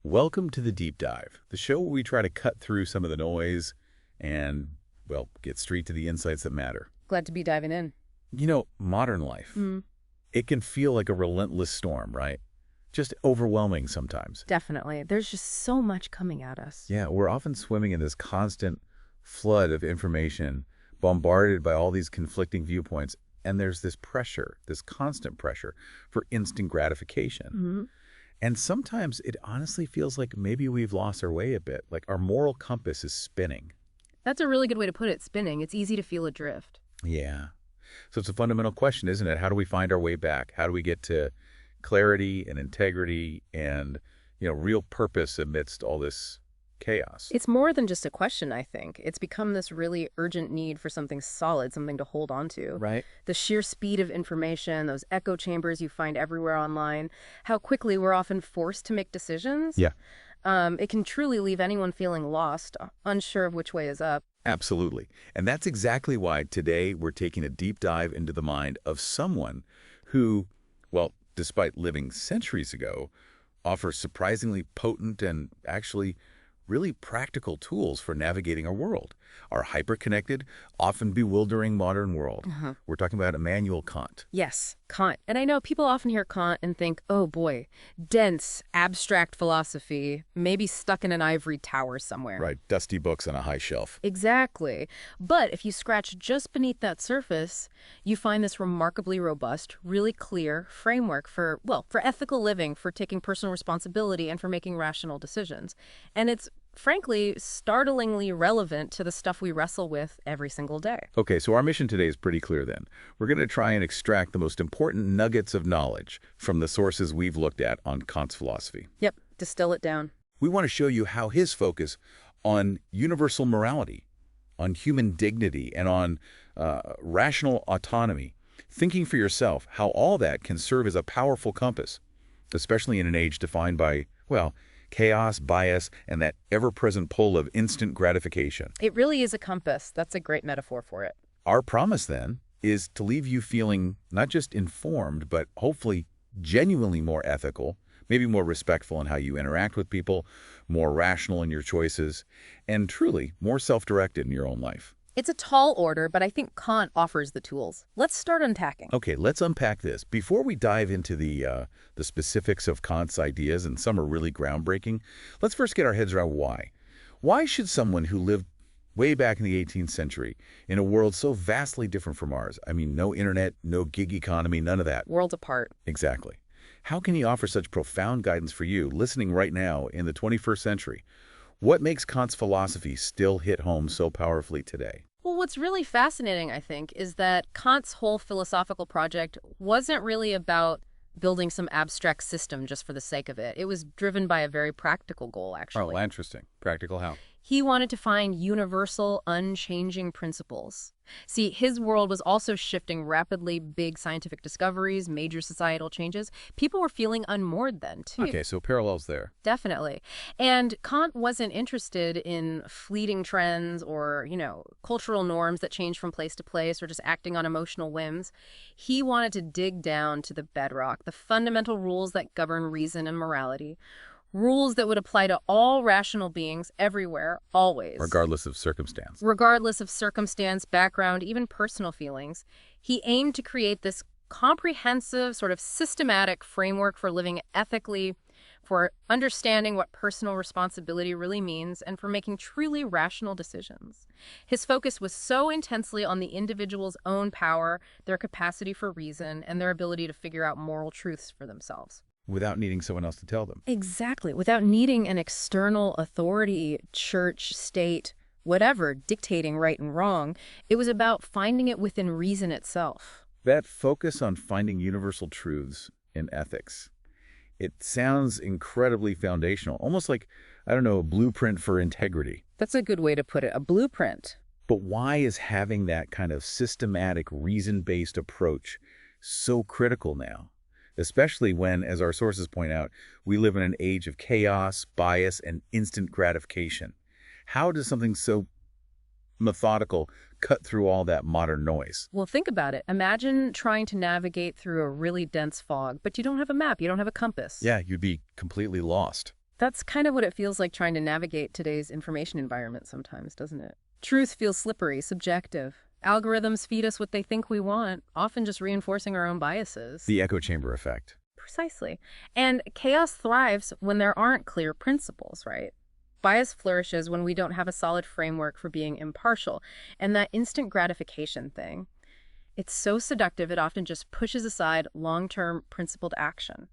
Welcome to the Deep Dive, the show where we try to cut through some of the noise and, well, get straight to the insights that matter. Glad to be diving in. Modern life, it can feel like a relentless storm, right? Just overwhelming sometimes. Definitely. There's just so much coming at us. Yeah, we're often swimming in this constant flood of information, bombarded by all these conflicting viewpoints, and there's this pressure, this constant pressure for instant gratification. And sometimes it honestly feels like maybe we've lost our way a bit, like our moral compass is spinning. That's a really good way to put it, spinning. It's easy to feel adrift. Yeah. So it's a fundamental question, isn't it? How do we find our way back? How do we get to clarity and integrity and, real purpose amidst all this chaos? It's more than just a question, I think. It's become this really urgent need for something solid, something to hold on to. Right. The sheer speed of information, those echo chambers you find everywhere online, how quickly we're often forced to make decisions. Yeah. It can truly leave anyone feeling lost, unsure of which way is up. Absolutely. And that's exactly why today we're taking a deep dive into the mind of someone who, well, despite living centuries ago, offers surprisingly potent and actually really practical tools for navigating our world, our hyper-connected, often bewildering modern world. We're talking about Immanuel Kant. Yes, Kant. And I know people often hear Kant and think, oh boy, dense, abstract philosophy, maybe stuck in an ivory tower somewhere. Right, dusty books on a high shelf. Exactly. But if you scratch just beneath that surface, you find this remarkably robust, really clear framework for ethical living, for taking personal responsibility, and for making rational decisions. And it's frankly, startlingly relevant to the stuff we wrestle with every single day. Okay, so our mission today is pretty clear then. We're going to try and extract the most important nuggets of knowledge from the sources we've looked at on Kant's philosophy. Yep, distill it down. We want to show you how his focus on universal morality, on human dignity, and on rational autonomy, thinking for yourself, how all that can serve as a powerful compass, especially in an age defined by, chaos, bias, and that ever-present pull of instant gratification. It really is a compass. That's a great metaphor for it. Our promise, then, is to leave you feeling not just informed, but hopefully genuinely more ethical, maybe more respectful in how you interact with people, more rational in your choices, and truly more self-directed in your own life. It's a tall order, but I think Kant offers the tools. Let's start unpacking. Okay, let's unpack this. Before we dive into the specifics of Kant's ideas, and some are really groundbreaking, let's first get our heads around why. Why should someone who lived way back in the 18th century, in a world so vastly different from ours, no internet, no gig economy, none of that. Worlds apart. Exactly. How can he offer such profound guidance for you listening right now in the 21st century? What makes Kant's philosophy still hit home so powerfully today? Well, what's really fascinating, I think, is that Kant's whole philosophical project wasn't really about building some abstract system just for the sake of it. It was driven by a very practical goal, actually. Oh, interesting. Practical how? He wanted to find universal, unchanging principles. See, his world was also shifting rapidly, big scientific discoveries, major societal changes. People were feeling unmoored then, too. Okay, so parallels there. Definitely. And Kant wasn't interested in fleeting trends or, cultural norms that change from place to place or just acting on emotional whims. He wanted to dig down to the bedrock, the fundamental rules that govern reason and morality. Rules that would apply to all rational beings everywhere, always. Regardless of circumstance. Regardless of circumstance, background, even personal feelings. He aimed to create this comprehensive, sort of systematic framework for living ethically, for understanding what personal responsibility really means, and for making truly rational decisions. His focus was so intensely on the individual's own power, their capacity for reason, and their ability to figure out moral truths for themselves. Without needing someone else to tell them. Exactly. Without needing an external authority, church, state, whatever, dictating right and wrong. It was about finding it within reason itself. That focus on finding universal truths in ethics, it sounds incredibly foundational, almost like, a blueprint for integrity. That's a good way to put it, a blueprint. But why is having that kind of systematic, reason-based approach so critical now? Especially when, as our sources point out, we live in an age of chaos, bias, and instant gratification. How does something so methodical cut through all that modern noise? Well, think about it. Imagine trying to navigate through a really dense fog, but you don't have a map, you don't have a compass. Yeah, you'd be completely lost. That's kind of what it feels like trying to navigate today's information environment sometimes, doesn't it? Truth feels slippery, subjective. Algorithms feed us what they think we want, often just reinforcing our own biases. The echo chamber effect. Precisely. And chaos thrives when there aren't clear principles, right? Bias flourishes when we don't have a solid framework for being impartial. And that instant gratification thing, it's so seductive it often just pushes aside long-term principled action.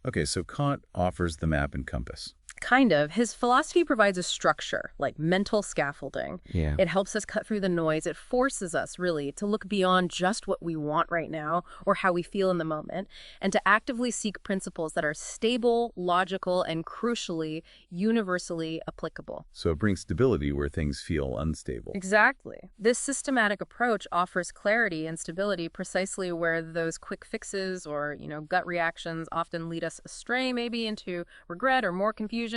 Okay, so Kant offers the map and compass. Kind of. His philosophy provides a structure, like mental scaffolding. Yeah. It helps us cut through the noise. It forces us, really, to look beyond just what we want right now or how we feel in the moment, and to actively seek principles that are stable, logical, and crucially, universally applicable. So it brings stability where things feel unstable. Exactly. This systematic approach offers clarity and stability precisely where those quick fixes or, gut reactions often lead us astray, maybe into regret or more confusion,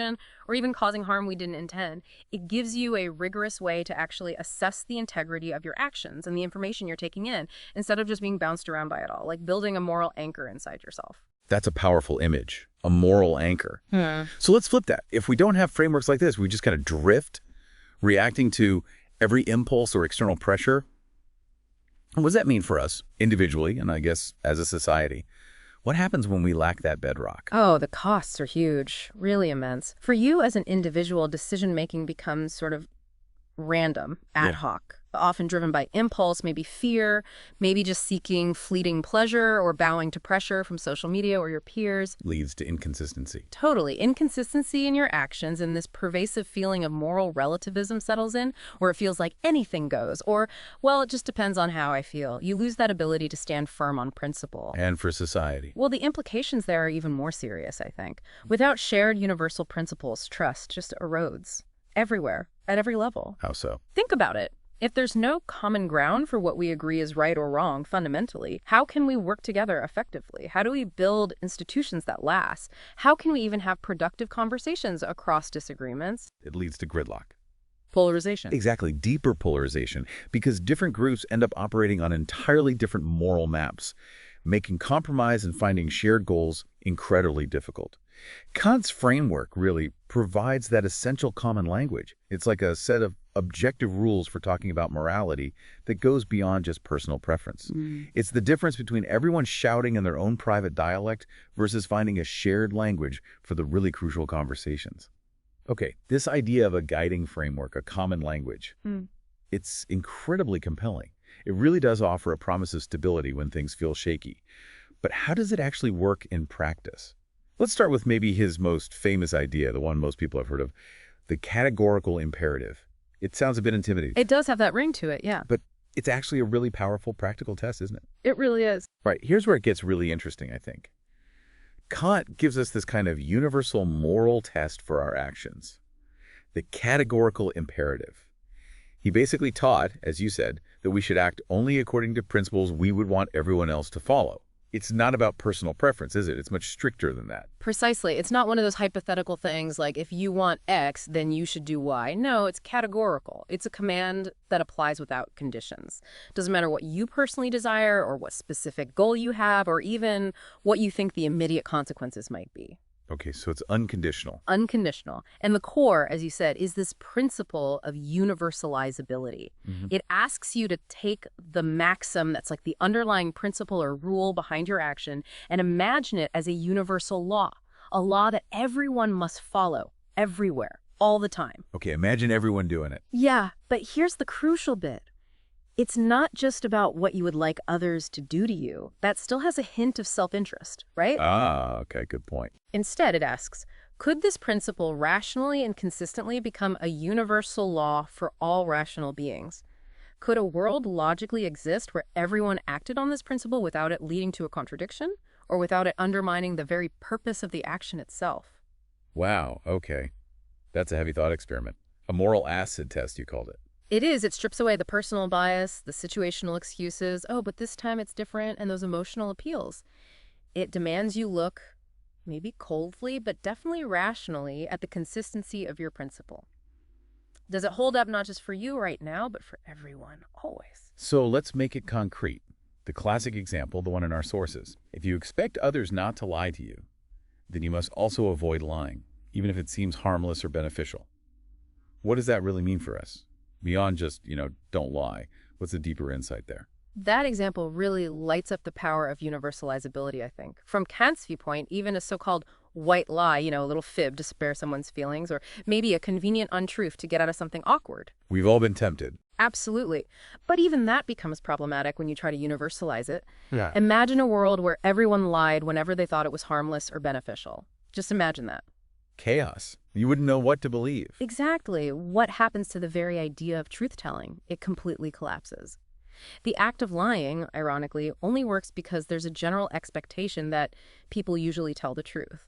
or even causing harm we didn't intend. It gives you a rigorous way to actually assess the integrity of your actions and the information you're taking in, instead of just being bounced around by it all, like building a moral anchor inside yourself. That's a powerful image, a moral anchor. So let's flip that. If we don't have frameworks like this, we just kind of drift, reacting to every impulse or external pressure. What does that mean for us individually, and I guess as a society? What happens when we lack that bedrock? Oh, the costs are huge, really immense. For you as an individual, decision-making becomes sort of random, ad hoc, often driven by impulse, maybe fear, maybe just seeking fleeting pleasure or bowing to pressure from social media or your peers. Leads to inconsistency. Totally. Inconsistency in your actions, and this pervasive feeling of moral relativism settles in, where it feels like anything goes, or, well, it just depends on how I feel. You lose that ability to stand firm on principle. And for society. Well, the implications there are even more serious, I think. Without shared universal principles, trust just erodes. Everywhere, at every level. How so? Think about it. If there's no common ground for what we agree is right or wrong fundamentally, how can we work together effectively? How do we build institutions that last? How can we even have productive conversations across disagreements? It leads to gridlock. Polarization. Exactly, deeper polarization, because different groups end up operating on entirely different moral maps, making compromise and finding shared goals incredibly difficult. Kant's framework really provides that essential common language. It's like a set of objective rules for talking about morality that goes beyond just personal preference. It's the difference between everyone shouting in their own private dialect versus finding a shared language for the really crucial conversations. Okay, this idea of a guiding framework, a common language, it's incredibly compelling. It really does offer a promise of stability when things feel shaky. But how does it actually work in practice? Let's start with maybe his most famous idea, the one most people have heard of, the categorical imperative. It sounds a bit intimidating. It does have that ring to it, yeah. But it's actually a really powerful practical test, isn't it? It really is. Right, here's where it gets really interesting, I think. Kant gives us this kind of universal moral test for our actions, the categorical imperative. He basically taught, as you said, that we should act only according to principles we would want everyone else to follow. It's not about personal preference, is it? It's much stricter than that. Precisely. It's not one of those hypothetical things like if you want X, then you should do Y. No, it's categorical. It's a command that applies without conditions. Doesn't matter what you personally desire or what specific goal you have or even what you think the immediate consequences might be. Okay, so it's unconditional. Unconditional. And the core, as you said, is this principle of universalizability. It asks you to take the maxim that's like the underlying principle or rule behind your action and imagine it as a universal law, a law that everyone must follow, everywhere, all the time. Okay, imagine everyone doing it. Yeah, but here's the crucial bit. It's not just about what you would like others to do to you. That still has a hint of self-interest, right? Ah, okay, good point. Instead, it asks, could this principle rationally and consistently become a universal law for all rational beings? Could a world logically exist where everyone acted on this principle without it leading to a contradiction, or without it undermining the very purpose of the action itself? Wow, okay. That's a heavy thought experiment. A moral acid test, you called it. It is. It strips away the personal bias, the situational excuses, oh, but this time it's different, and those emotional appeals. It demands you look, maybe coldly, but definitely rationally, at the consistency of your principle. Does it hold up not just for you right now, but for everyone, always? So let's make it concrete. The classic example, the one in our sources. If you expect others not to lie to you, then you must also avoid lying. even if it seems harmless or beneficial. What does that really mean for us? Beyond just, don't lie. What's the deeper insight there? That example really lights up the power of universalizability, I think. From Kant's viewpoint, even a so-called white lie, a little fib to spare someone's feelings, or maybe a convenient untruth to get out of something awkward. We've all been tempted. Absolutely. But even that becomes problematic when you try to universalize it. Yeah. Imagine a world where everyone lied whenever they thought it was harmless or beneficial. Just imagine that. Chaos. You wouldn't know what to believe. Exactly. What happens to the very idea of truth-telling? It completely collapses. The act of lying, ironically, only works because there's a general expectation that people usually tell the truth.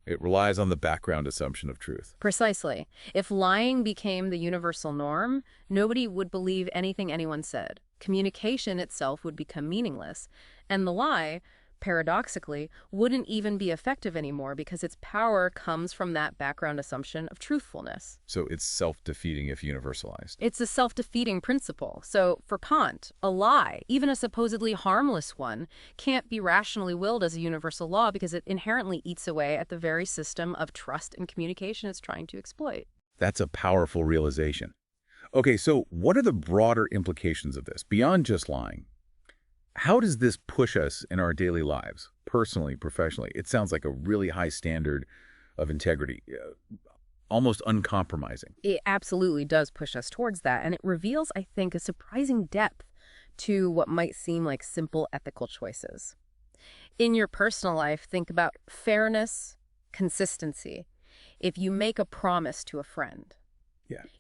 It relies on the background assumption of truth. Precisely. If lying became the universal norm, nobody would believe anything anyone said. Communication itself would become meaningless, and the lie, paradoxically, wouldn't even be effective anymore because its power comes from that background assumption of truthfulness. So it's self-defeating if universalized. It's a self-defeating principle. So for Kant, a lie, even a supposedly harmless one, can't be rationally willed as a universal law because it inherently eats away at the very system of trust and communication it's trying to exploit. That's a powerful realization. Okay, so what are the broader implications of this, beyond just lying? How does this push us in our daily lives, personally, professionally? It sounds like a really high standard of integrity, almost uncompromising. It absolutely does push us towards that, and it reveals, I think, a surprising depth to what might seem like simple ethical choices. In your personal life, think about fairness, consistency. If you make a promise to a friend,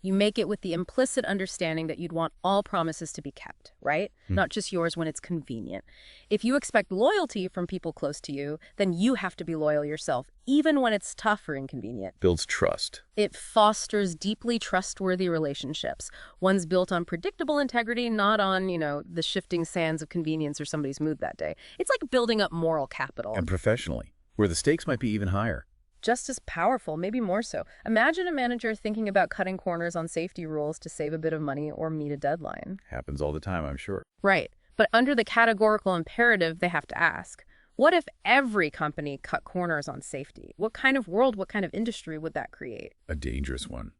you make it with the implicit understanding that you'd want all promises to be kept, right? Not just yours when it's convenient. If you expect loyalty from people close to you, then you have to be loyal yourself, even when it's tough or inconvenient. Builds trust. It fosters deeply trustworthy relationships, ones built on predictable integrity, not on, the shifting sands of convenience or somebody's mood that day. It's like building up moral capital. And professionally, where the stakes might be even higher. Just as powerful, maybe more so. Imagine a manager thinking about cutting corners on safety rules to save a bit of money or meet a deadline. Happens all the time, I'm sure. Right. But under the categorical imperative, they have to ask, what if every company cut corners on safety? What kind of world, what kind of industry would that create? A dangerous one.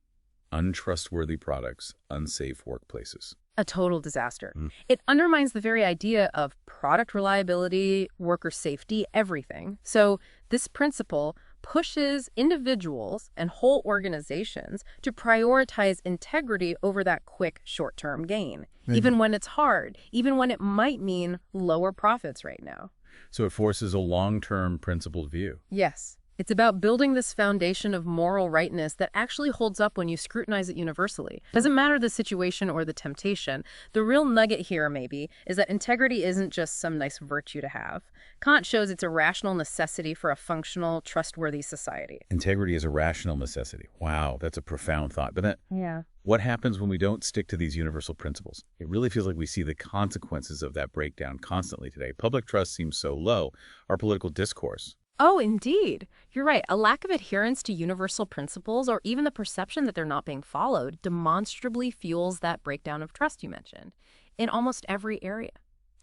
Untrustworthy products, unsafe workplaces. A total disaster. It undermines the very idea of product reliability, worker safety, everything. So this principle pushes individuals and whole organizations to prioritize integrity over that quick short-term gain, even when it's hard, even when it might mean lower profits right now. So it forces a long-term principled view. Yes. It's about building this foundation of moral rightness that actually holds up when you scrutinize it universally. Doesn't matter the situation or the temptation. The real nugget here, maybe, is that integrity isn't just some nice virtue to have. Kant shows it's a rational necessity for a functional, trustworthy society. Integrity is a rational necessity. Wow, that's a profound thought. But then, what happens when we don't stick to these universal principles? It really feels like we see the consequences of that breakdown constantly today. Public trust seems so low. Our political discourse. Oh, indeed. You're right. A lack of adherence to universal principles, or even the perception that they're not being followed, demonstrably fuels that breakdown of trust you mentioned in almost every area.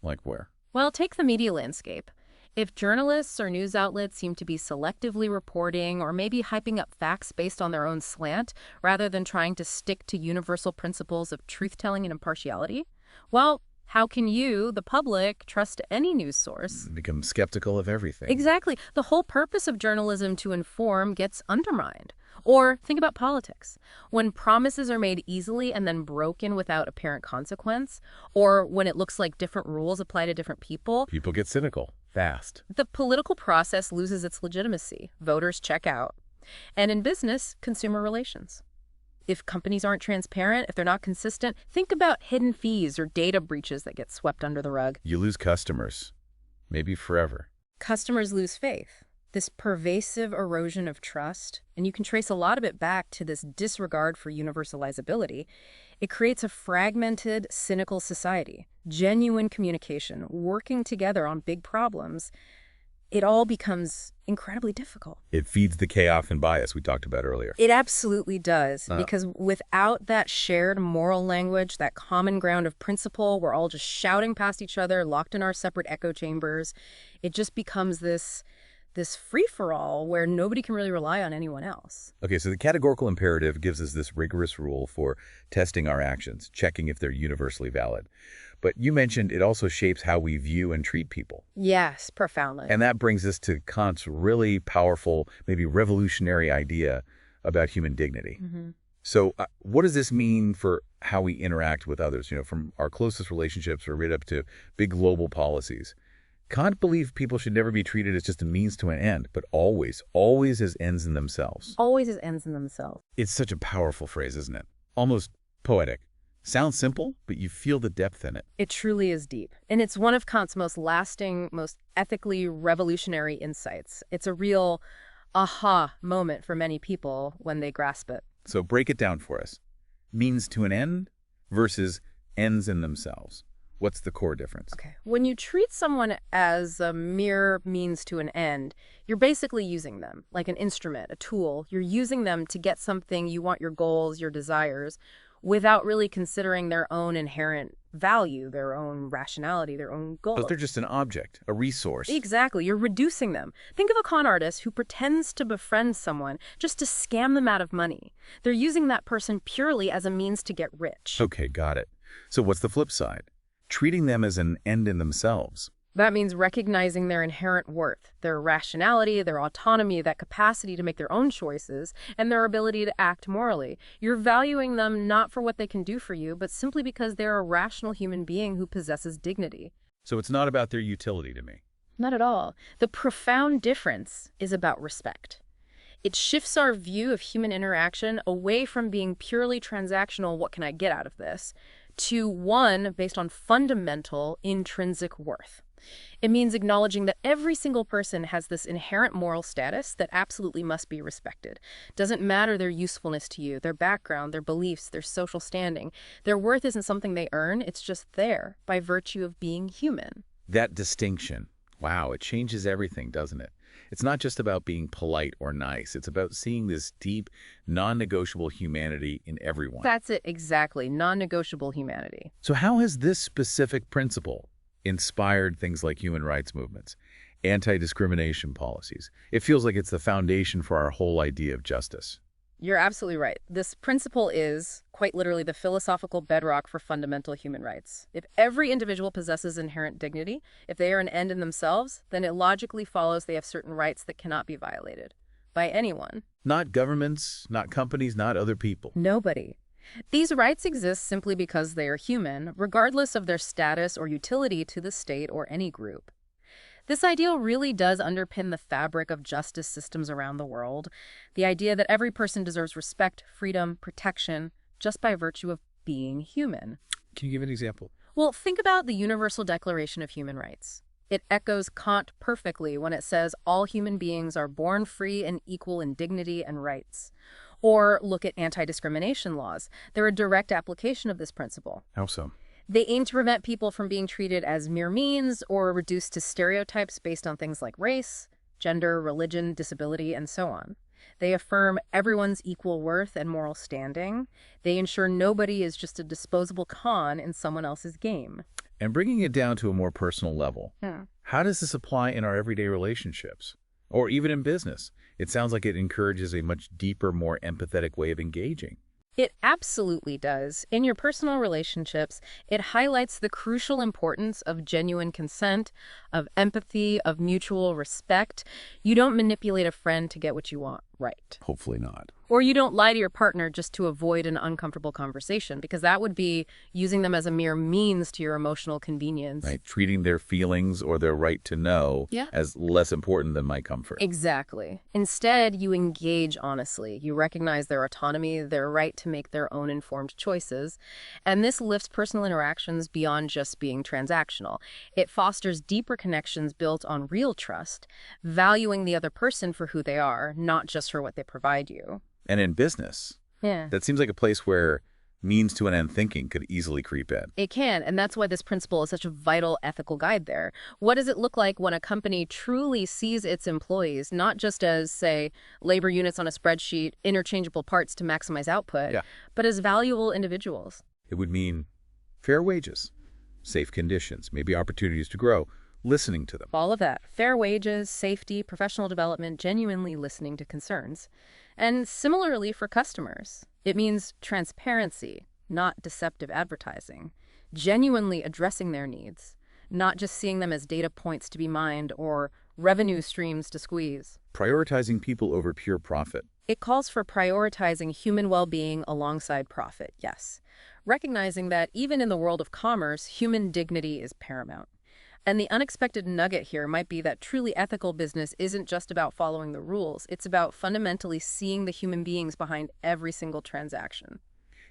Like where? Well, take the media landscape. If journalists or news outlets seem to be selectively reporting or maybe hyping up facts based on their own slant, rather than trying to stick to universal principles of truth-telling and impartiality, well, how can you, the public, trust any news source? Become skeptical of everything. Exactly. The whole purpose of journalism to inform gets undermined. Or think about politics. When promises are made easily and then broken without apparent consequence, or when it looks like different rules apply to different people, People get cynical fast. the political process loses its legitimacy. Voters check out. And in business, consumer relations. If companies aren't transparent, if they're not consistent, think about hidden fees or data breaches that get swept under the rug. You lose customers, maybe forever. Customers lose faith. This pervasive erosion of trust, and you can trace a lot of it back to this disregard for universalizability. It creates a fragmented, cynical society, genuine communication, working together on big problems. It all becomes incredibly difficult. It feeds the chaos and bias we talked about earlier. It absolutely does, because without that shared moral language, that common ground of principle, we're all just shouting past each other, locked in our separate echo chambers. It just becomes this this free-for-all where nobody can really rely on anyone else. Okay, so the categorical imperative gives us this rigorous rule for testing our actions, checking if they're universally valid. But you mentioned it also shapes how we view and treat people. Yes, profoundly. And that brings us to Kant's really powerful, maybe revolutionary idea about human dignity. So what does this mean for how we interact with others, from our closest relationships or right up to big global policies? Kant believed people should never be treated as just a means to an end, but always as ends in themselves. Always as ends in themselves. It's such a powerful phrase, isn't it? Almost poetic. Sounds simple, but you feel the depth in it. It truly is deep. And it's one of Kant's most lasting, most ethically revolutionary insights. It's a real aha moment for many people when they grasp it. So break it down for us. Means to an end versus ends in themselves. What's the core difference? Okay. When you treat someone as a mere means to an end, you're basically using them like an instrument, a tool. You're using them to get something you want, your goals, your desires, without really considering their own inherent value, their own rationality, their own goal. But they're just an object, a resource. Exactly. You're reducing them. Think of a con artist who pretends to befriend someone just to scam them out of money. They're using that person purely as a means to get rich. Okay, got it. So what's the flip side? Treating them as an end in themselves. That means recognizing their inherent worth, their rationality, their autonomy, that capacity to make their own choices, and their ability to act morally. You're valuing them not for what they can do for you, but simply because they're a rational human being who possesses dignity. So it's not about their utility to me. Not at all. The profound difference is about respect. It shifts our view of human interaction away from being purely transactional, what can I get out of this, to one based on fundamental intrinsic worth. It means acknowledging that every single person has this inherent moral status that absolutely must be respected. Doesn't matter their usefulness to you, their background, their beliefs, their social standing. Their worth isn't something they earn, it's just there by virtue of being human. That distinction, wow, it changes everything, doesn't it? It's not just about being polite or nice. It's about seeing this deep, non-negotiable humanity in everyone. That's it, exactly. Non-negotiable humanity. So how has this specific principle inspired things like human rights movements, anti-discrimination policies? It feels like it's the foundation for our whole idea of justice. You're absolutely right. This principle is, quite literally, the philosophical bedrock for fundamental human rights. If every individual possesses inherent dignity, if they are an end in themselves, then it logically follows they have certain rights that cannot be violated by anyone. Not governments, not companies, not other people. Nobody. These rights exist simply because they are human, regardless of their status or utility to the state or any group. This ideal really does underpin the fabric of justice systems around the world, the idea that every person deserves respect, freedom, protection, just by virtue of being human. Can you give an example? Well, think about the Universal Declaration of Human Rights. It echoes Kant perfectly when it says all human beings are born free and equal in dignity and rights. Or look at anti-discrimination laws. They're a direct application of this principle. How so? They aim to prevent people from being treated as mere means or reduced to stereotypes based on things like race, gender, religion, disability, and so on. They affirm everyone's equal worth and moral standing. They ensure nobody is just a disposable pawn in someone else's game. And bringing it down to a more personal level, how does this apply in our everyday relationships? Or even in business? It sounds like it encourages a much deeper, more empathetic way of engaging. It absolutely does. In your personal relationships, it highlights the crucial importance of genuine consent, of empathy, of mutual respect. You don't manipulate a friend to get what you want, right? Hopefully not. Or you don't lie to your partner just to avoid an uncomfortable conversation, because that would be using them as a mere means to your emotional convenience. Right, treating their feelings or their right to know as less important than my comfort. Exactly. Instead, you engage honestly. You recognize their autonomy, their right to make their own informed choices. And this lifts personal interactions beyond just being transactional. It fosters deeper connections built on real trust, valuing the other person for who they are, not just for what they provide you. And in business, that seems like a place where means to an end thinking could easily creep in. It can, and that's why this principle is such a vital ethical guide there. What does it look like when a company truly sees its employees, not just as, say, labor units on a spreadsheet, interchangeable parts to maximize output, but as valuable individuals? It would mean fair wages, safe conditions, maybe opportunities to grow, listening to them. All of that. Fair wages, safety, professional development, genuinely listening to concerns. And similarly for customers, it means transparency, not deceptive advertising. Genuinely addressing their needs, not just seeing them as data points to be mined or revenue streams to squeeze. Prioritizing people over pure profit. It calls for prioritizing human well-being alongside profit, yes. Recognizing that even in the world of commerce, human dignity is paramount. And the unexpected nugget here might be that truly ethical business isn't just about following the rules. It's about fundamentally seeing the human beings behind every single transaction.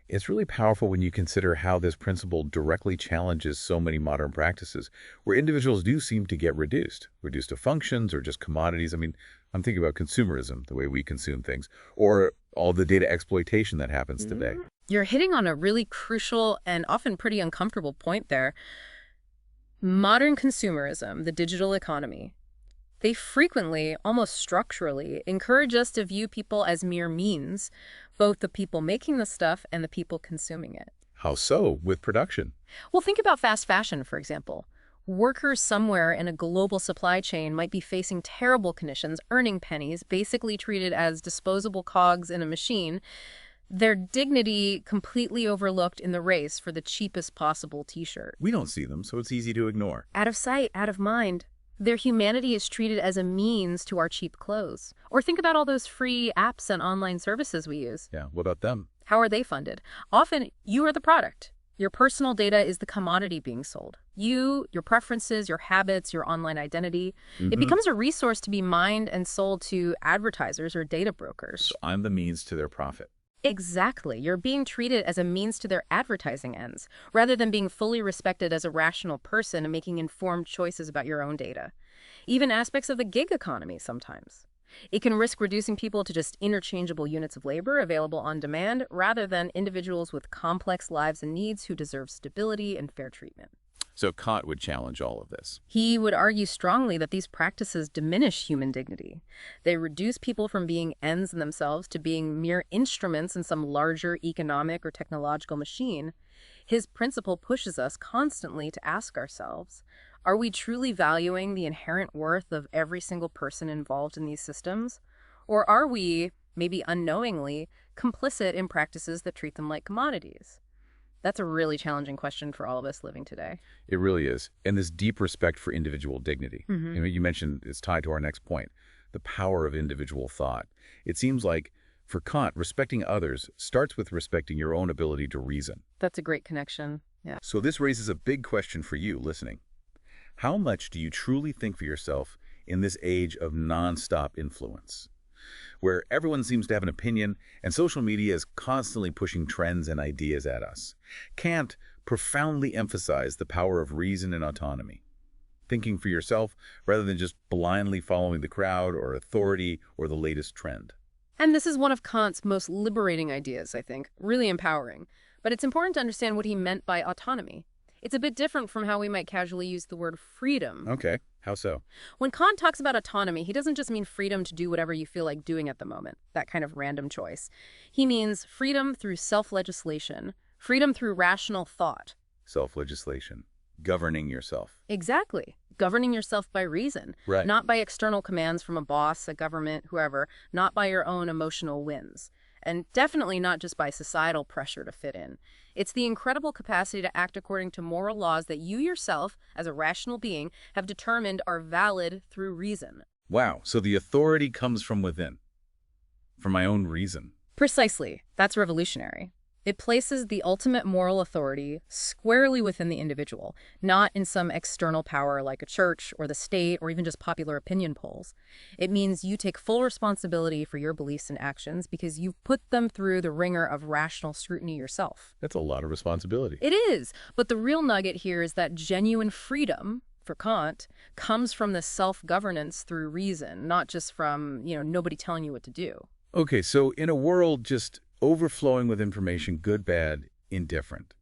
It's really powerful when you consider how this principle directly challenges so many modern practices, where individuals do seem to get reduced to functions or just commodities. I mean, I'm thinking about consumerism, the way we consume things, or all the data exploitation that happens today. You're hitting on a really crucial and often pretty uncomfortable point there. Modern consumerism, the digital economy, they frequently, almost structurally, encourage us to view people as mere means, both the people making the stuff and the people consuming it. How so with production? Well, think about fast fashion, for example. Workers somewhere in a global supply chain might be facing terrible conditions, earning pennies, basically treated as disposable cogs in a machine, their dignity completely overlooked in the race for the cheapest possible t-shirt. We don't see them, so it's easy to ignore. Out of sight, out of mind. Their humanity is treated as a means to our cheap clothes. Or think about all those free apps and online services we use. Yeah, what about them? How are they funded? Often, you are the product. Your personal data is the commodity being sold. You, your preferences, your habits, your online identity. It becomes a resource to be mined and sold to advertisers or data brokers. So I'm the means to their profit. Exactly. You're being treated as a means to their advertising ends, rather than being fully respected as a rational person and making informed choices about your own data. Even aspects of the gig economy sometimes. It can risk reducing people to just interchangeable units of labor available on demand, rather than individuals with complex lives and needs who deserve stability and fair treatment. So Kant would challenge all of this. He would argue strongly that these practices diminish human dignity. They reduce people from being ends in themselves to being mere instruments in some larger economic or technological machine. His principle pushes us constantly to ask ourselves, are we truly valuing the inherent worth of every single person involved in these systems? Or are we, maybe unknowingly, complicit in practices that treat them like commodities? That's a really challenging question for all of us living today. It really is. And this deep respect for individual dignity. You mentioned it's tied to our next point, the power of individual thought. It seems like, for Kant, respecting others starts with respecting your own ability to reason. That's a great connection. Yeah. So this raises a big question for you listening. How much do you truly think for yourself in this age of nonstop influence, where everyone seems to have an opinion and social media is constantly pushing trends and ideas at us? Kant profoundly emphasized the power of reason and autonomy, thinking for yourself rather than just blindly following the crowd or authority or the latest trend. And this is one of Kant's most liberating ideas, I think, really empowering. But it's important to understand what he meant by autonomy. It's a bit different from how we might casually use the word freedom. Okay, how so? When Kant talks about autonomy, he doesn't just mean freedom to do whatever you feel like doing at the moment, that kind of random choice. He means freedom through self-legislation, freedom through rational thought. Self-legislation, governing yourself. Exactly. Governing yourself by reason, Right. Not by external commands from a boss, a government, whoever, not by your own emotional whims. And definitely not just by societal pressure to fit in. It's the incredible capacity to act according to moral laws that you yourself, as a rational being, have determined are valid through reason. Wow, so the authority comes from within, from my own reason. Precisely. That's revolutionary. It places the ultimate moral authority squarely within the individual, not in some external power like a church or the state or even just popular opinion polls. It means you take full responsibility for your beliefs and actions because you've put them through the ringer of rational scrutiny yourself. That's a lot of responsibility. It is, but the real nugget here is that genuine freedom, for Kant, comes from the self-governance through reason, not just from, nobody telling you what to do. Okay, so in a world just overflowing with information, good, bad, indifferent,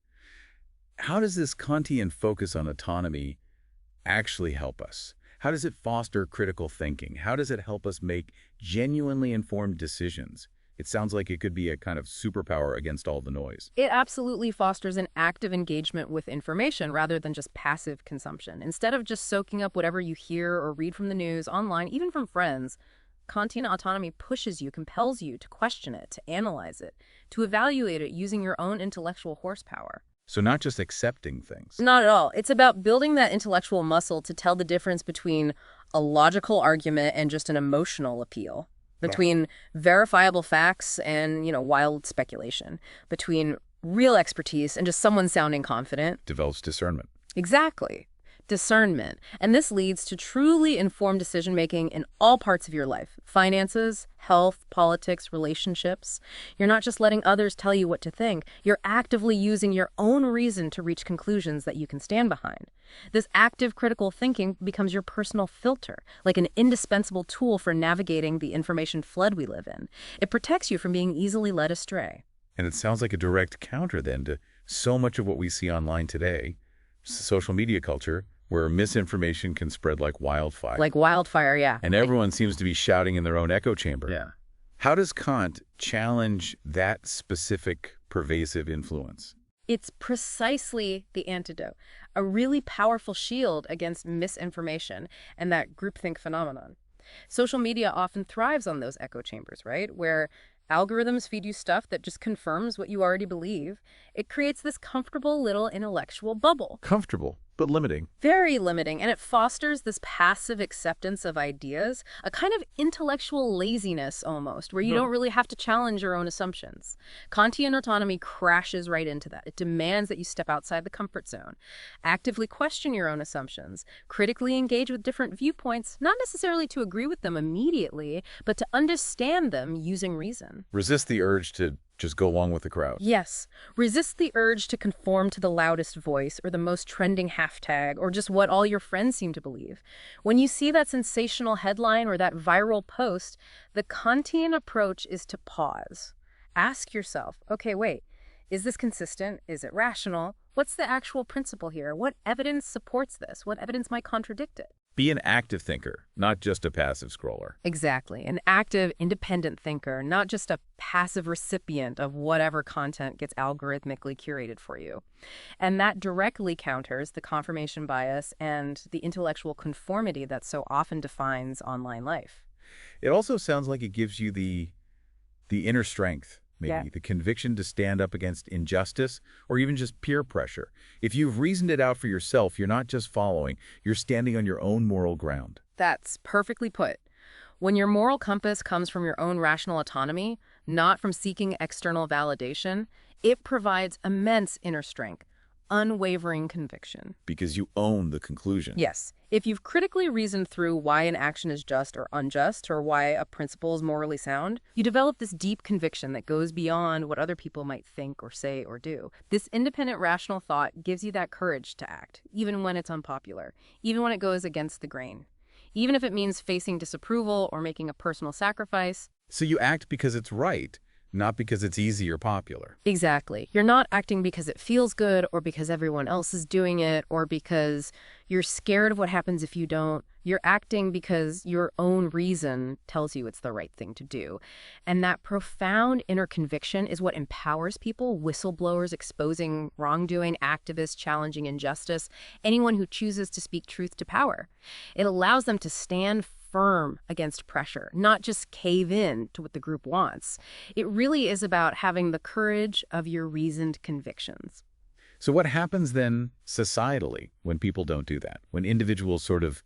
how does this Kantian focus on autonomy actually help us? How does it foster critical thinking? How does it help us make genuinely informed decisions, It sounds like it could be a kind of superpower against all the noise. It absolutely fosters an active engagement with information rather than just passive consumption. Instead of just soaking up whatever you hear or read from the news, online, even from friends, Kantian autonomy pushes you, compels you to question it, to analyze it, to evaluate it using your own intellectual horsepower. So not just accepting things. Not at all. It's about building that intellectual muscle to tell the difference between a logical argument and just an emotional appeal, between verifiable facts and, wild speculation, between real expertise and just someone sounding confident. Develops discernment. Exactly. Discernment. And this leads to truly informed decision-making in all parts of your life. Finances, health, politics, relationships. You're not just letting others tell you what to think. You're actively using your own reason to reach conclusions that you can stand behind. This active critical thinking becomes your personal filter, like an indispensable tool for navigating the information flood we live in. It protects you from being easily led astray. And it sounds like a direct counter then to so much of what we see online today, social media culture, where misinformation can spread like wildfire. Like wildfire, yeah. And everyone seems to be shouting in their own echo chamber. Yeah. How does Kant challenge that specific pervasive influence? It's precisely the antidote, a really powerful shield against misinformation and that groupthink phenomenon. Social media often thrives on those echo chambers, right? Where algorithms feed you stuff that just confirms what you already believe. It creates this comfortable little intellectual bubble. Comfortable, but limiting. Very limiting, and it fosters this passive acceptance of ideas, a kind of intellectual laziness almost, where you don't really have to challenge your own assumptions. Kantian autonomy crashes right into that. It demands that you step outside the comfort zone, actively question your own assumptions, critically engage with different viewpoints, not necessarily to agree with them immediately, but to understand them using reason. Resist the urge to just go along with the crowd. Yes. Resist the urge to conform to the loudest voice or the most trending hashtag or just what all your friends seem to believe. When you see that sensational headline or that viral post, the Kantian approach is to pause. Ask yourself, okay, wait, is this consistent? Is it rational? What's the actual principle here? What evidence supports this? What evidence might contradict it? Be an active thinker, not just a passive scroller. Exactly. An active, independent thinker, not just a passive recipient of whatever content gets algorithmically curated for you. And that directly counters the confirmation bias and the intellectual conformity that so often defines online life. It also sounds like it gives you the inner strength, maybe, the conviction to stand up against injustice or even just peer pressure. If you've reasoned it out for yourself, you're not just following, you're standing on your own moral ground. That's perfectly put. When your moral compass comes from your own rational autonomy, not from seeking external validation, it provides immense inner strength, unwavering conviction. Because you own the conclusion. Yes. If you've critically reasoned through why an action is just or unjust or why a principle is morally sound, you develop this deep conviction that goes beyond what other people might think or say or do. This independent rational thought gives you that courage to act, even when it's unpopular, even when it goes against the grain, even if it means facing disapproval or making a personal sacrifice. So you act because it's right, not because it's easy or popular. Exactly. You're not acting because it feels good or because everyone else is doing it or because you're scared of what happens if you don't. You're acting because your own reason tells you it's the right thing to do. And that profound inner conviction is what empowers people, whistleblowers exposing wrongdoing, activists challenging injustice, anyone who chooses to speak truth to power. It allows them to stand firm against pressure, not just cave in to what the group wants. It really is about having the courage of your reasoned convictions. So what happens then societally when people don't do that? When individuals sort of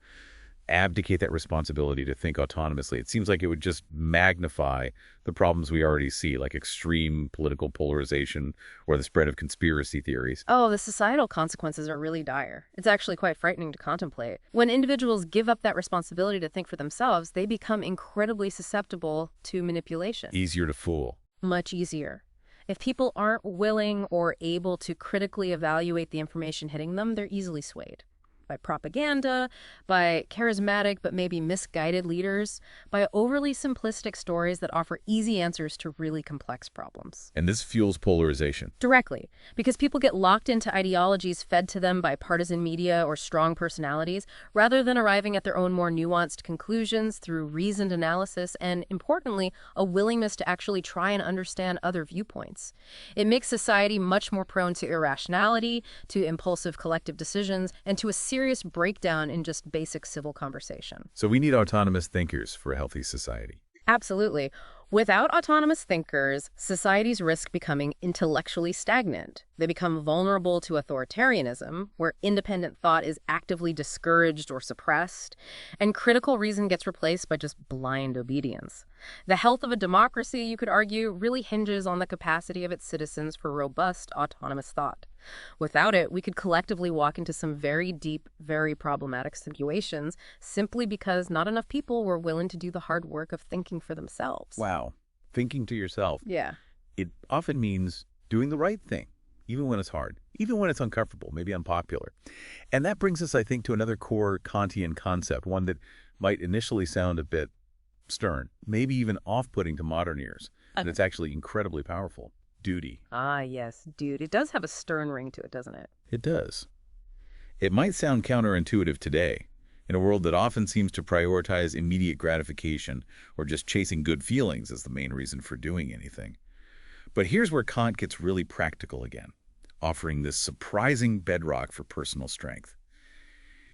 abdicate that responsibility to think autonomously? It seems like it would just magnify the problems we already see, like extreme political polarization or the spread of conspiracy theories. Oh, the societal consequences are really dire. It's actually quite frightening to contemplate. When individuals give up that responsibility to think for themselves, they become incredibly susceptible to manipulation. Easier to fool. Much easier. If people aren't willing or able to critically evaluate the information hitting them, they're easily swayed. by propaganda, by charismatic but maybe misguided leaders, by overly simplistic stories that offer easy answers to really complex problems. And this fuels polarization. Directly, because people get locked into ideologies fed to them by partisan media or strong personalities, rather than arriving at their own more nuanced conclusions through reasoned analysis and, importantly, a willingness to actually try and understand other viewpoints. It makes society much more prone to irrationality, to impulsive collective decisions, and to a serious breakdown in just basic civil conversation. So we need autonomous thinkers for a healthy society. Absolutely. Without autonomous thinkers, societies risk becoming intellectually stagnant. They become vulnerable to authoritarianism, where independent thought is actively discouraged or suppressed, and critical reason gets replaced by just blind obedience. The health of a democracy, you could argue, really hinges on the capacity of its citizens for robust, autonomous thought. Without it, we could collectively walk into some very deep, very problematic situations simply because not enough people were willing to do the hard work of thinking for themselves. Wow. Thinking to yourself. Yeah. It often means doing the right thing, even when it's hard, even when it's uncomfortable, maybe unpopular. And that brings us, I think, to another core Kantian concept, one that might initially sound a bit stern, maybe even off-putting to modern ears. And it's actually incredibly powerful. Duty. Ah, yes, dude. It does have a stern ring to it, doesn't it? It does. It might sound counterintuitive today, in a world that often seems to prioritize immediate gratification or just chasing good feelings as the main reason for doing anything. But here's where Kant gets really practical again, offering this surprising bedrock for personal strength.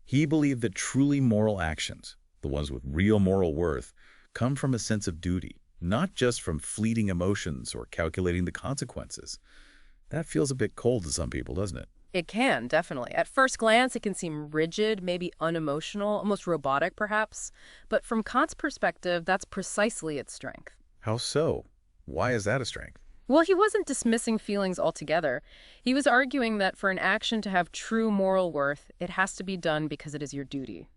He believed that truly moral actions, the ones with real moral worth, come from a sense of duty, not just from fleeting emotions or calculating the consequences. That feels a bit cold to some people, doesn't it? It can, definitely. At first glance, it can seem rigid, maybe unemotional, almost robotic, perhaps. But from Kant's perspective, that's precisely its strength. How so? Why is that a strength? Well, he wasn't dismissing feelings altogether. He was arguing that for an action to have true moral worth, it has to be done because it is your duty.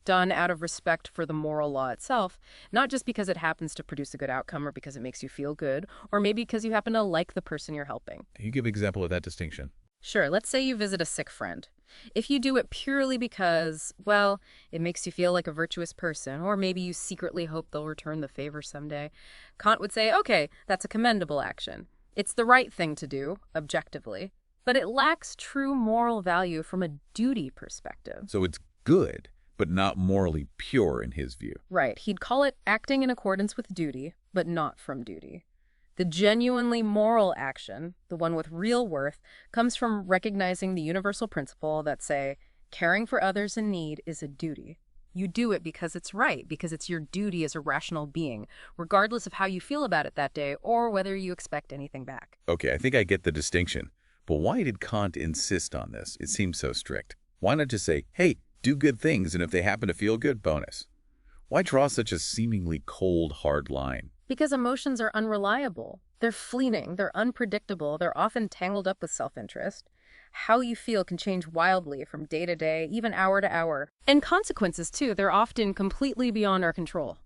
Done out of respect for the moral law itself, not just because it happens to produce a good outcome or because it makes you feel good, or maybe because you happen to like the person you're helping. You give an example of that distinction. Sure, let's say you visit a sick friend. If you do it purely because, well, it makes you feel like a virtuous person, or maybe you secretly hope they'll return the favor someday, Kant would say, okay, that's a commendable action. It's the right thing to do, objectively, but it lacks true moral value from a duty perspective. So it's good, but not morally pure in his view. Right, he'd call it acting in accordance with duty, but not from duty. The genuinely moral action, the one with real worth, comes from recognizing the universal principle that, say, caring for others in need is a duty. You do it because it's right, because it's your duty as a rational being, regardless of how you feel about it that day or whether you expect anything back. Okay, I think I get the distinction. But why did Kant insist on this? It seems so strict. Why not just say, hey, do good things, and if they happen to feel good, bonus? Why draw such a seemingly cold, hard line? Because emotions are unreliable. They're fleeting, they're unpredictable, they're often tangled up with self-interest. How you feel can change wildly from day to day, even hour to hour. And consequences, too, they're often completely beyond our control.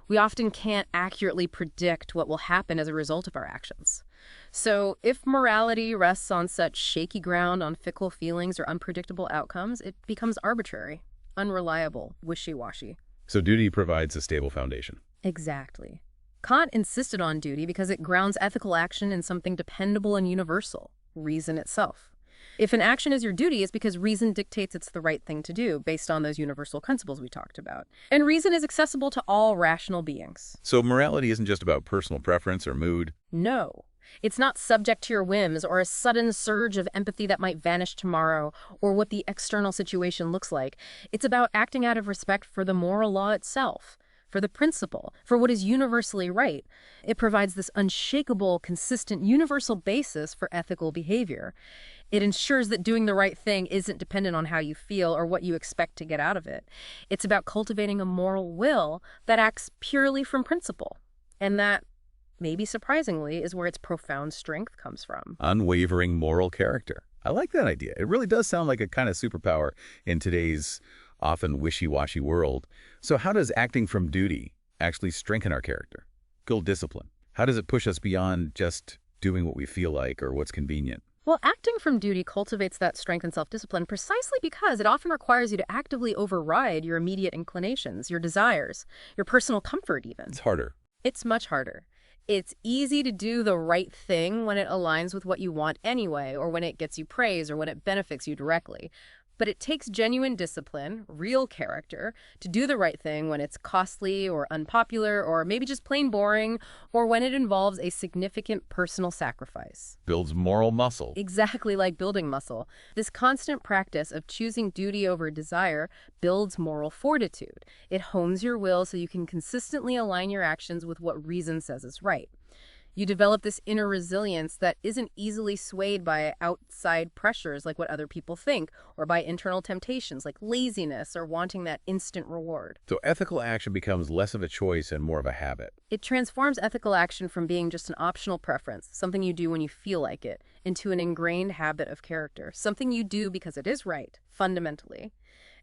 We often can't accurately predict what will happen as a result of our actions. So if morality rests on such shaky ground, on fickle feelings or unpredictable outcomes, it becomes arbitrary, unreliable, wishy-washy. So duty provides a stable foundation. Exactly. Kant insisted on duty because it grounds ethical action in something dependable and universal, reason itself. If an action is your duty, it's because reason dictates it's the right thing to do based on those universal principles we talked about. And reason is accessible to all rational beings. So morality isn't just about personal preference or mood? No. It's not subject to your whims or a sudden surge of empathy that might vanish tomorrow or what the external situation looks like. It's about acting out of respect for the moral law itself, for the principle, for what is universally right. It provides this unshakable, consistent, universal basis for ethical behavior. It ensures that doing the right thing isn't dependent on how you feel or what you expect to get out of it. It's about cultivating a moral will that acts purely from principle. And that, maybe surprisingly, is where its profound strength comes from. Unwavering moral character. I like that idea. It really does sound like a kind of superpower in today's often wishy-washy world. So how does acting from duty actually strengthen our character? Build discipline. How does it push us beyond just doing what we feel like or what's convenient? Well, acting from duty cultivates that strength and self-discipline precisely because it often requires you to actively override your immediate inclinations, your desires, your personal comfort even. It's harder. It's much harder. It's easy to do the right thing when it aligns with what you want anyway, or when it gets you praise, or when it benefits you directly. But it takes genuine discipline, real character, to do the right thing when it's costly or unpopular, or maybe just plain boring, or when it involves a significant personal sacrifice. Builds moral muscle. Exactly like building muscle. This constant practice of choosing duty over desire builds moral fortitude. It hones your will so you can consistently align your actions with what reason says is right. You develop this inner resilience that isn't easily swayed by outside pressures like what other people think, or by internal temptations like laziness or wanting that instant reward. So ethical action becomes less of a choice and more of a habit. It transforms ethical action from being just an optional preference, something you do when you feel like it, into an ingrained habit of character, something you do because it is right, fundamentally.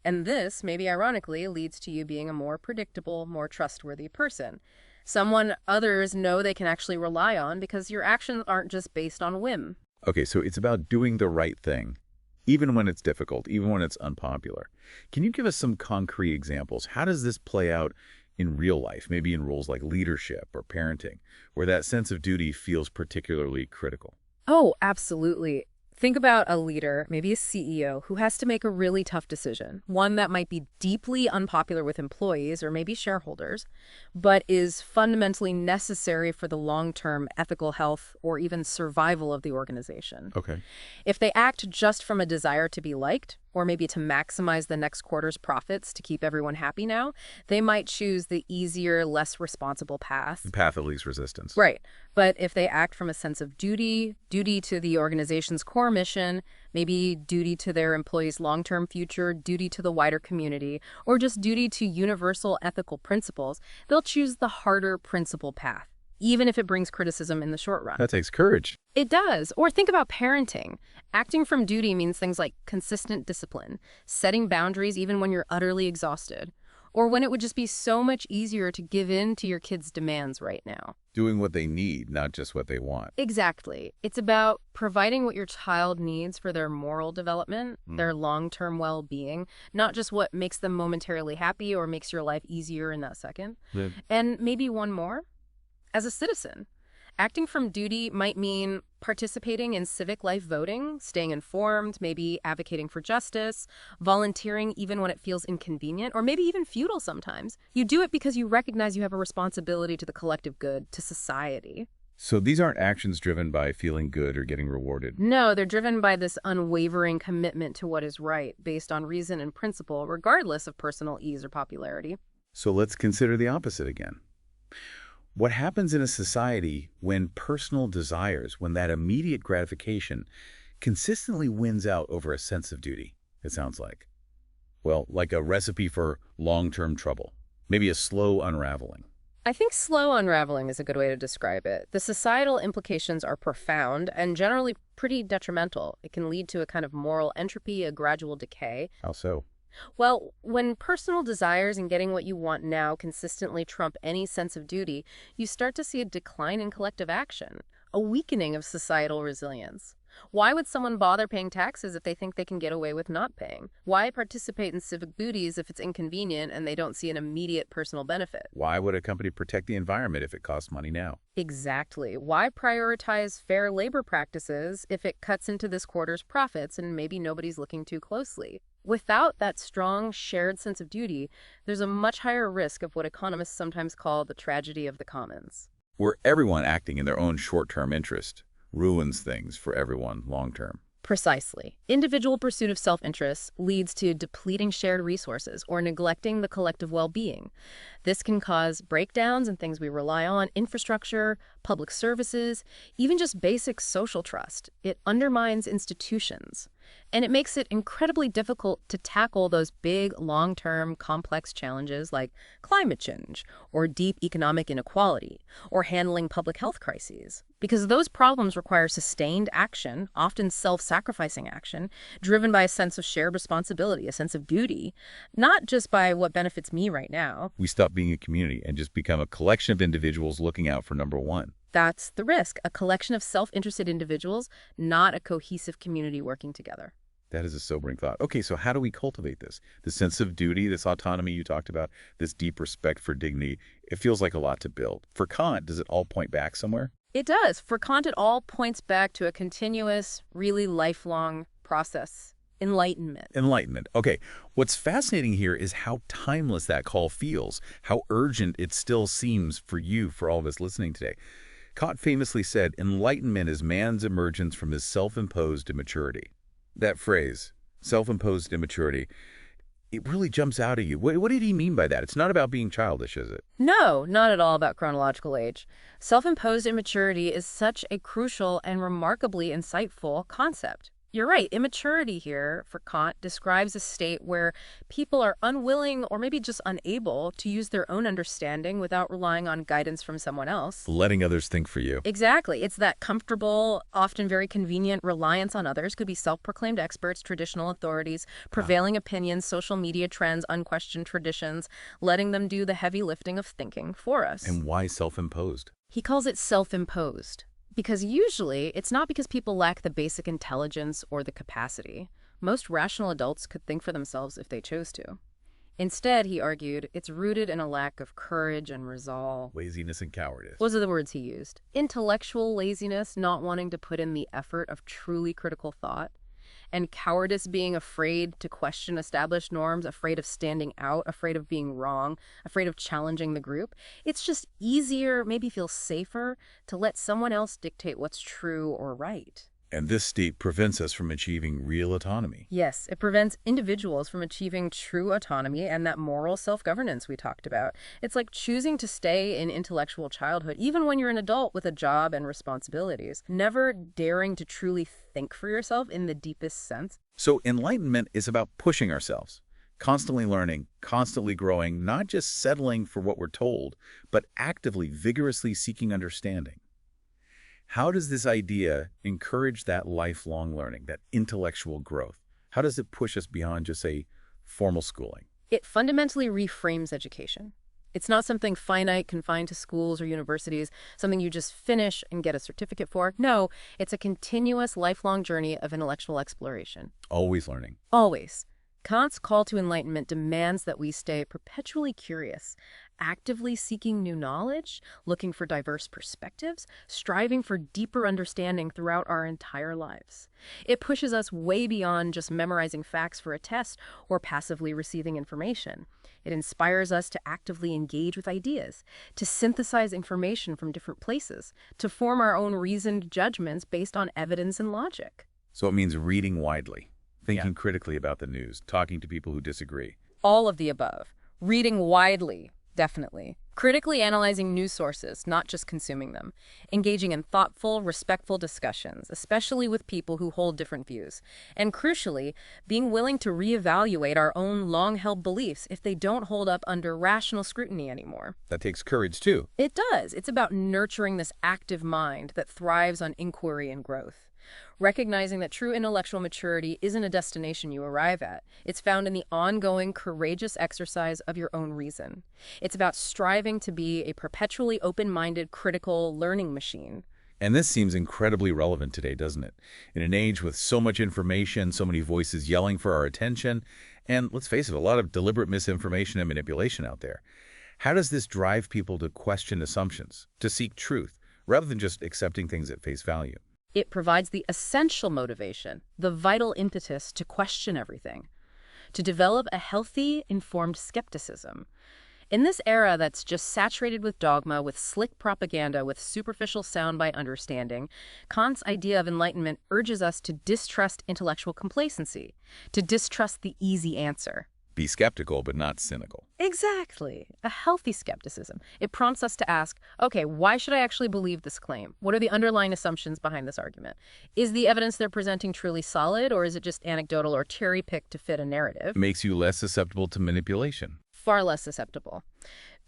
And this, maybe ironically, leads to you being a more predictable, more trustworthy person. Someone others know they can actually rely on because your actions aren't just based on whim. Okay, so it's about doing the right thing, even when it's difficult, even when it's unpopular. Can you give us some concrete examples? How does this play out in real life, maybe in roles like leadership or parenting, where that sense of duty feels particularly critical? Oh, absolutely. Think about a leader, maybe a CEO, who has to make a really tough decision, one that might be deeply unpopular with employees or maybe shareholders, but is fundamentally necessary for the long-term ethical health or even survival of the organization. Okay. If they act just from a desire to be liked, or maybe to maximize the next quarter's profits to keep everyone happy now, they might choose the easier, less responsible path. The path of least resistance. Right. But if they act from a sense of duty, duty to the organization's core mission, maybe duty to their employees' long-term future, duty to the wider community, or just duty to universal ethical principles, they'll choose the harder principle path, even if it brings criticism in the short run. That takes courage. It does. Or think about parenting. Acting from duty means things like consistent discipline, setting boundaries even when you're utterly exhausted, or when it would just be so much easier to give in to your kids' demands right now. Doing what they need, not just what they want. Exactly. It's about providing what your child needs for their moral development, their long-term well-being, not just what makes them momentarily happy or makes your life easier in that second. And maybe one more. As a citizen, acting from duty might mean participating in civic life voting, staying informed, maybe advocating for justice, volunteering even when it feels inconvenient, or maybe even futile sometimes. You do it because you recognize you have a responsibility to the collective good, to society. So these aren't actions driven by feeling good or getting rewarded. No, they're driven by this unwavering commitment to what is right, based on reason and principle, regardless of personal ease or popularity. So let's consider the opposite again. What happens in a society when personal desires, when that immediate gratification consistently wins out over a sense of duty, it sounds like? Well, like a recipe for long-term trouble, maybe a slow unraveling. I think slow unraveling is a good way to describe it. The societal implications are profound and generally pretty detrimental. It can lead to a kind of moral entropy, a gradual decay. How so? Well, when personal desires and getting what you want now consistently trump any sense of duty, you start to see a decline in collective action, a weakening of societal resilience. Why would someone bother paying taxes if they think they can get away with not paying? Why participate in civic duties if it's inconvenient and they don't see an immediate personal benefit? Why would a company protect the environment if it costs money now? Exactly. Why prioritize fair labor practices if it cuts into this quarter's profits and maybe nobody's looking too closely? Without that strong, shared sense of duty, there's a much higher risk of what economists sometimes call the tragedy of the commons. Where everyone acting in their own short-term interest ruins things for everyone long-term. Precisely. Individual pursuit of self-interest leads to depleting shared resources or neglecting the collective well-being. This can cause breakdowns in things we rely on, infrastructure, public services, even just basic social trust. It undermines institutions. And it makes it incredibly difficult to tackle those big, long-term, complex challenges like climate change or deep economic inequality or handling public health crises. Because those problems require sustained action, often self-sacrificing action, driven by a sense of shared responsibility, a sense of duty, not just by what benefits me right now. We stop being a community and just become a collection of individuals looking out for number one. That's the risk, a collection of self-interested individuals, not a cohesive community working together. That is a sobering thought. Okay, so how do we cultivate this? The sense of duty, this autonomy you talked about, this deep respect for dignity, it feels like a lot to build. For Kant, does it all point back somewhere? It does. For Kant, it all points back to a continuous, really lifelong process. Enlightenment. Enlightenment. Okay, what's fascinating here is how timeless that call feels, how urgent it still seems for you, for all of us listening today. Kant famously said, enlightenment is man's emergence from his self-imposed immaturity. That phrase, self-imposed immaturity, it really jumps out at you. What did he mean by that? It's not about being childish, is it? No, not at all about chronological age. Self-imposed immaturity is such a crucial and remarkably insightful concept. You're right, immaturity here, for Kant, describes a state where people are unwilling or maybe just unable to use their own understanding without relying on guidance from someone else. Letting others think for you. Exactly. It's that comfortable, often very convenient reliance on others, could be self-proclaimed experts, traditional authorities, prevailing opinions, social media trends, unquestioned traditions, letting them do the heavy lifting of thinking for us. And why self-imposed? He calls it self-imposed. Because usually, it's not because people lack the basic intelligence or the capacity. Most rational adults could think for themselves if they chose to. Instead, he argued, it's rooted in a lack of courage and resolve. Laziness and cowardice. Those are the words he used. Intellectual laziness, not wanting to put in the effort of truly critical thought. And cowardice, being afraid to question established norms, afraid of standing out, afraid of being wrong, afraid of challenging the group. It's just easier, maybe feels safer, to let someone else dictate what's true or right. And this state prevents us from achieving real autonomy. Yes, it prevents individuals from achieving true autonomy and that moral self-governance we talked about. It's like choosing to stay in intellectual childhood, even when you're an adult with a job and responsibilities, never daring to truly think for yourself in the deepest sense. So enlightenment is about pushing ourselves, constantly learning, constantly growing, not just settling for what we're told, but actively, vigorously seeking understanding. How does this idea encourage that lifelong learning, that intellectual growth? How does it push us beyond just, say, formal schooling? It fundamentally reframes education. It's not something finite, confined to schools or universities, something you just finish and get a certificate for. No, it's a continuous, lifelong journey of intellectual exploration. Always learning. Always. Kant's call to enlightenment demands that we stay perpetually curious, actively seeking new knowledge, looking for diverse perspectives, striving for deeper understanding throughout our entire lives. It pushes us way beyond just memorizing facts for a test or passively receiving information. It inspires us to actively engage with ideas, to synthesize information from different places, to form our own reasoned judgments based on evidence and logic. So it means reading widely, thinking critically about the news, talking to people who disagree. All of the above. Reading widely, definitely. Critically analyzing news sources, not just consuming them. Engaging in thoughtful, respectful discussions, especially with people who hold different views. And crucially, being willing to reevaluate our own long-held beliefs if they don't hold up under rational scrutiny anymore. That takes courage, too. It does. It's about nurturing this active mind that thrives on inquiry and growth. Recognizing that true intellectual maturity isn't a destination you arrive at. It's found in the ongoing, courageous exercise of your own reason. It's about striving to be a perpetually open-minded, critical learning machine. And this seems incredibly relevant today, doesn't it? In an age with so much information, so many voices yelling for our attention, and let's face it, a lot of deliberate misinformation and manipulation out there. How does this drive people to question assumptions, to seek truth, rather than just accepting things at face value? It provides the essential motivation, the vital impetus to question everything, to develop a healthy, informed skepticism. In this era that's just saturated with dogma, with slick propaganda, with superficial soundbite understanding, Kant's idea of enlightenment urges us to distrust intellectual complacency, to distrust the easy answer. Be skeptical, but not cynical. Exactly. A healthy skepticism. It prompts us to ask, okay, why should I actually believe this claim? What are the underlying assumptions behind this argument? Is the evidence they're presenting truly solid, or is it just anecdotal or cherry-picked to fit a narrative? It makes you less susceptible to manipulation. Far less susceptible.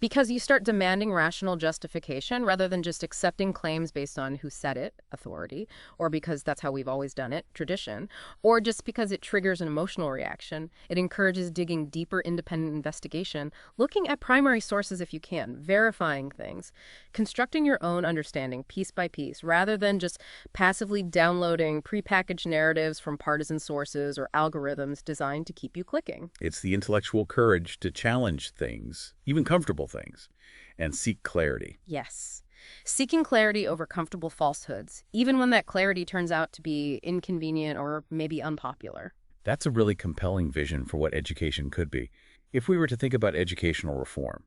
Because you start demanding rational justification rather than just accepting claims based on who said it, authority, or because that's how we've always done it, tradition, or just because it triggers an emotional reaction. It encourages digging deeper independent investigation, looking at primary sources if you can, verifying things, constructing your own understanding piece by piece, rather than just passively downloading prepackaged narratives from partisan sources or algorithms designed to keep you clicking. It's the intellectual courage to challenge things, even comfortable things, and seek clarity. Yes. Seeking clarity over comfortable falsehoods, even when that clarity turns out to be inconvenient or maybe unpopular. That's a really compelling vision for what education could be. If we were to think about educational reform,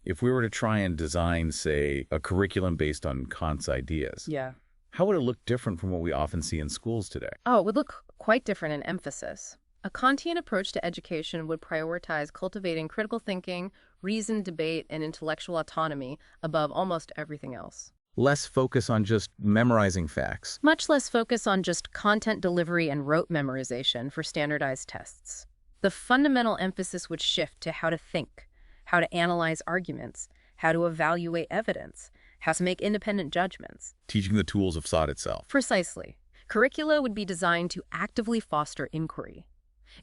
if we were to try and design, say, a curriculum based on Kant's ideas, Yeah. how would it look different from what we often see in schools today? Oh, it would look quite different in emphasis. A Kantian approach to education would prioritize cultivating critical thinking, reasoned debate, and intellectual autonomy above almost everything else. Less focus on just memorizing facts. Much less focus on just content delivery and rote memorization for standardized tests. The fundamental emphasis would shift to how to think, how to analyze arguments, how to evaluate evidence, how to make independent judgments. Teaching the tools of thought itself. Precisely. Curricula would be designed to actively foster inquiry.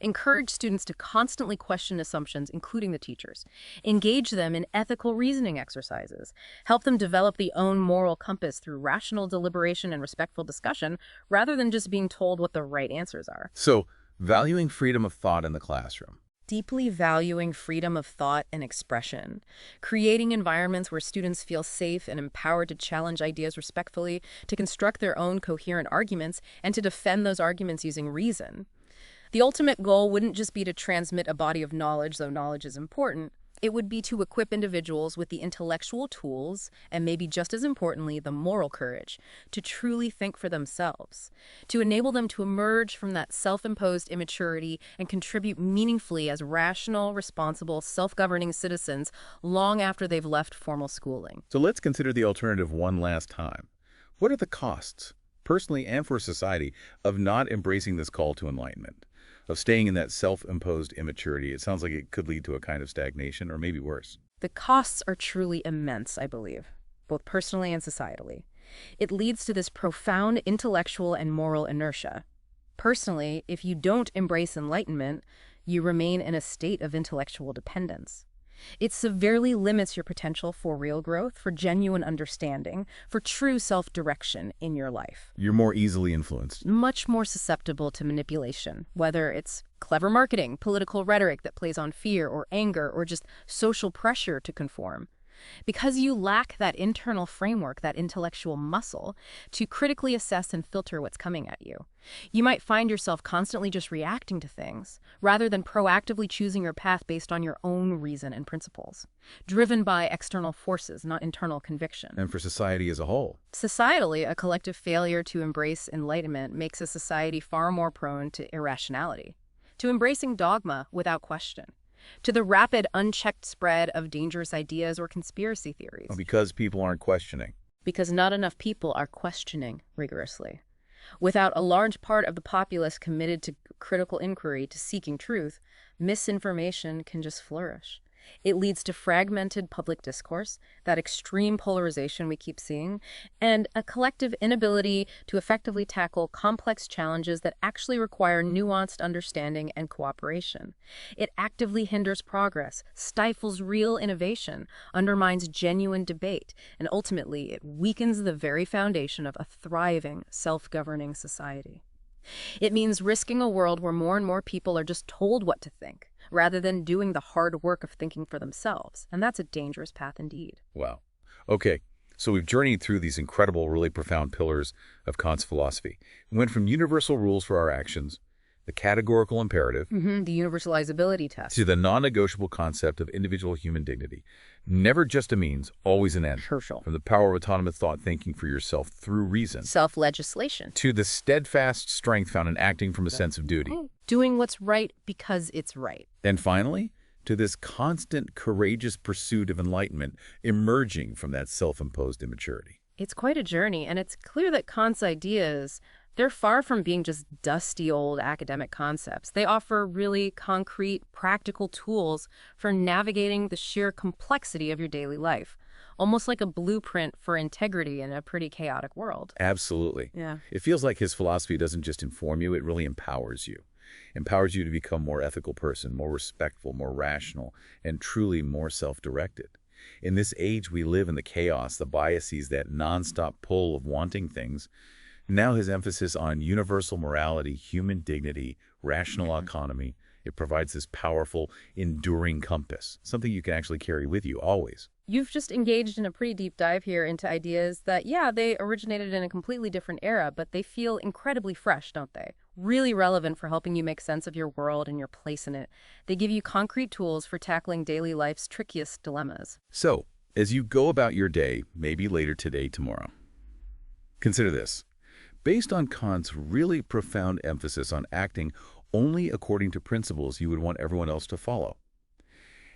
Encourage students to constantly question assumptions, including the teachers. Engage them in ethical reasoning exercises. Help them develop their own moral compass through rational deliberation and respectful discussion, rather than just being told what the right answers are. So, valuing freedom of thought in the classroom. Deeply valuing freedom of thought and expression. Creating environments where students feel safe and empowered to challenge ideas respectfully, to construct their own coherent arguments, and to defend those arguments using reason. The ultimate goal wouldn't just be to transmit a body of knowledge, though knowledge is important. It would be to equip individuals with the intellectual tools, and maybe just as importantly, the moral courage, to truly think for themselves, to enable them to emerge from that self-imposed immaturity and contribute meaningfully as rational, responsible, self-governing citizens long after they've left formal schooling. So let's consider the alternative one last time. What are the costs, personally and for society, of not embracing this call to enlightenment? Of staying in that self-imposed immaturity? It sounds like it could lead to a kind of stagnation, or maybe worse. The costs are truly immense, I believe, both personally and societally. It leads to this profound intellectual and moral inertia. Personally, if you don't embrace enlightenment, you remain in a state of intellectual dependence. It severely limits your potential for real growth, for genuine understanding, for true self-direction in your life. You're more easily influenced. Much more susceptible to manipulation, whether it's clever marketing, political rhetoric that plays on fear or anger, or just social pressure to conform. Because you lack that internal framework, that intellectual muscle, to critically assess and filter what's coming at you. You might find yourself constantly just reacting to things, rather than proactively choosing your path based on your own reason and principles, driven by external forces, not internal conviction. And for society as a whole. Societally, a collective failure to embrace enlightenment makes a society far more prone to irrationality, to embracing dogma without question, to the rapid, unchecked spread of dangerous ideas or conspiracy theories. Because people aren't questioning. Because not enough people are questioning rigorously. Without a large part of the populace committed to critical inquiry, to seeking truth, misinformation can just flourish. It leads to fragmented public discourse, that extreme polarization we keep seeing, and a collective inability to effectively tackle complex challenges that actually require nuanced understanding and cooperation. It actively hinders progress, stifles real innovation, undermines genuine debate, and ultimately it weakens the very foundation of a thriving, self-governing society. It means risking a world where more and more people are just told what to think, rather than doing the hard work of thinking for themselves. And that's a dangerous path indeed. Wow. Okay, so we've journeyed through these incredible, really profound pillars of Kant's philosophy. We went from universal rules for our actions, the categorical imperative, The universalizability test. to the non-negotiable concept of individual human dignity. Never just a means, always an end. Herschel. From the power of autonomous thought thinking for yourself through reason, Self-legislation. to the steadfast strength found in acting from a sense of duty. Doing what's right because it's right. And finally, to this constant, courageous pursuit of enlightenment emerging from that self-imposed immaturity. It's quite a journey, and it's clear that Kant's ideas They're far from being just dusty old academic concepts. They offer really concrete, practical tools for navigating the sheer complexity of your daily life, almost like a blueprint for integrity in a pretty chaotic world. Absolutely. Yeah. It feels like his philosophy doesn't just inform you, it really empowers you. Empowers you to become a more ethical person, more respectful, more rational, and truly more self-directed. In this age we live in, the chaos, the biases, that nonstop pull of wanting things, now his emphasis on universal morality, human dignity, rational autonomy, it provides this powerful, enduring compass, something you can actually carry with you always. You've just engaged in a pretty deep dive here into ideas that, yeah, they originated in a completely different era, but they feel incredibly fresh, don't they? Really relevant for helping you make sense of your world and your place in it. They give you concrete tools for tackling daily life's trickiest dilemmas. So, as you go about your day, maybe later today, tomorrow, consider this. Based on Kant's really profound emphasis on acting only according to principles you would want everyone else to follow,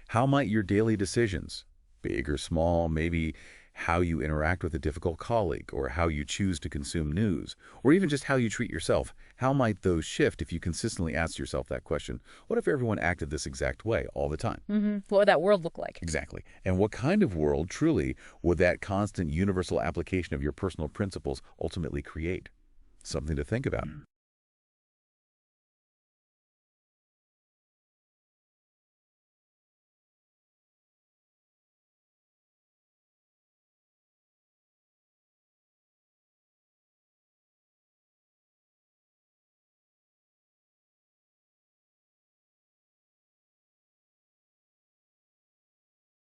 how might your daily decisions, big or small, maybe how you interact with a difficult colleague, or how you choose to consume news, or even just how you treat yourself, how might those shift if you consistently ask yourself that question? What if everyone acted this exact way all the time? What would that world look like? Exactly. And what kind of world, truly, would that constant universal application of your personal principles ultimately create? Something to think about.